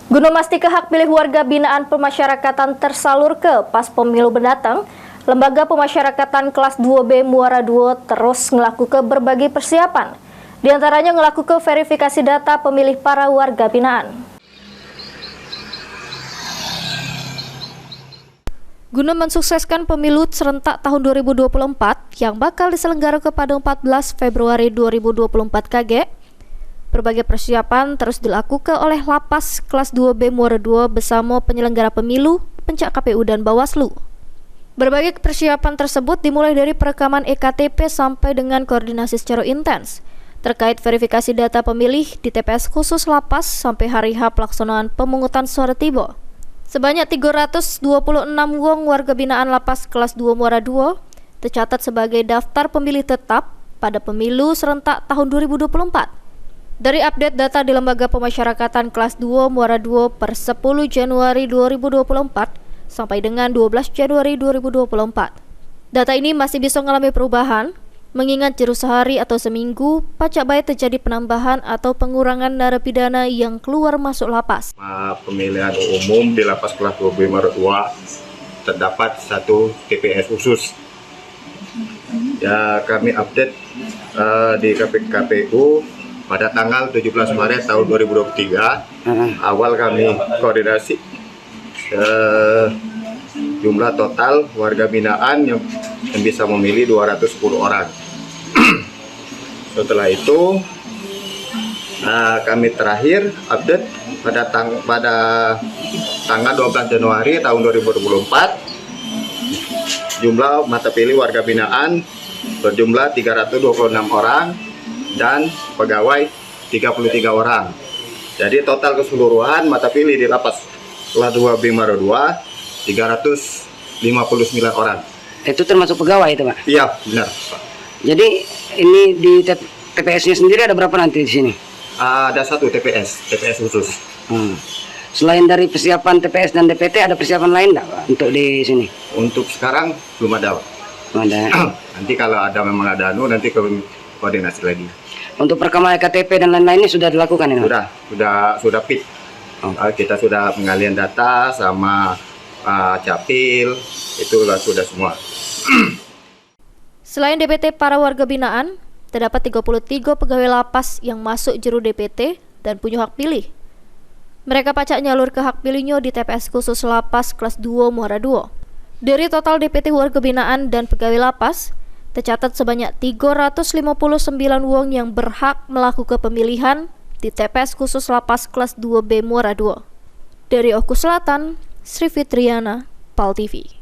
Guna memastikan hak pilih warga binaan pemasyarakatan tersalur ke pas pemilu mendatang, Lembaga Pemasyarakatan Kelas 2B Muara II terus melakukan berbagai persiapan, di antaranya melakukan verifikasi data pemilih para warga binaan. Guna mensukseskan pemilu serentak tahun 2024 yang bakal diselenggarakan pada 14 Februari 2024 KG, berbagai persiapan terus dilakukan oleh Lapas Kelas 2B Muara II bersama penyelenggara pemilu, Pencak KPU dan Bawaslu. Berbagai persiapan tersebut dimulai dari perekaman EKTP sampai dengan koordinasi secara intens terkait verifikasi data pemilih di TPS khusus Lapas sampai hari H pelaksanaan pemungutan suara tiba. Sebanyak 326 wong warga binaan Lapas Kelas 2 Muara II tercatat sebagai daftar pemilih tetap pada pemilu serentak tahun 2024. Dari update data di Lembaga Pemasyarakatan Kelas 2 Muara II per 10 Januari 2024 sampai dengan 12 Januari 2024. Data ini masih bisa mengalami perubahan, mengingat jeru sehari atau seminggu pacak baik terjadi penambahan atau pengurangan narapidana yang keluar masuk lapas. Pemilihan umum di Lapas Kelas 2B Muara II terdapat satu TPS khusus. Ya, kami update di KPU pada tanggal 17 Maret tahun 2023. Awal kami koordinasi jumlah total warga binaan yang bisa memilih 210 orang. Setelah itu kami terakhir update pada tanggal 12 Januari tahun 2024. Jumlah mata pilih warga binaan berjumlah 326 orang dan pegawai 33 orang. Jadi total keseluruhan mata pilih di Lapas Kelas 2B Muara II 359 orang. Itu termasuk pegawai itu, Pak? Iya, benar, Pak. Jadi ini di TPS-nya sendiri ada berapa nanti di sini? Ada satu TPS khusus. Selain dari persiapan TPS dan DPT, ada persiapan lain nggak, Pak, untuk di sini? Untuk sekarang belum ada, Pak. Belum ada. Nanti kalau ada memang ada nanti koordinasi lagi. Untuk perekaman EKTP dan lain-lainnya sudah dilakukan ini? Sudah fit. Kita sudah pengalian data sama Capil, itulah sudah semua. Selain DPT para warga binaan, terdapat 33 pegawai lapas yang masuk jeru DPT dan punya hak pilih. Mereka pacak nyalur ke hak pilihnya di TPS khusus Lapas Kelas 2 Muara II. Dari total DPT warga binaan dan pegawai lapas, tercatat sebanyak 359 wong yang berhak melakukan pemilihan di TPS khusus Lapas Kelas 2B Muara II. Dari Oku Selatan, Sri Fitriana, PAL TV.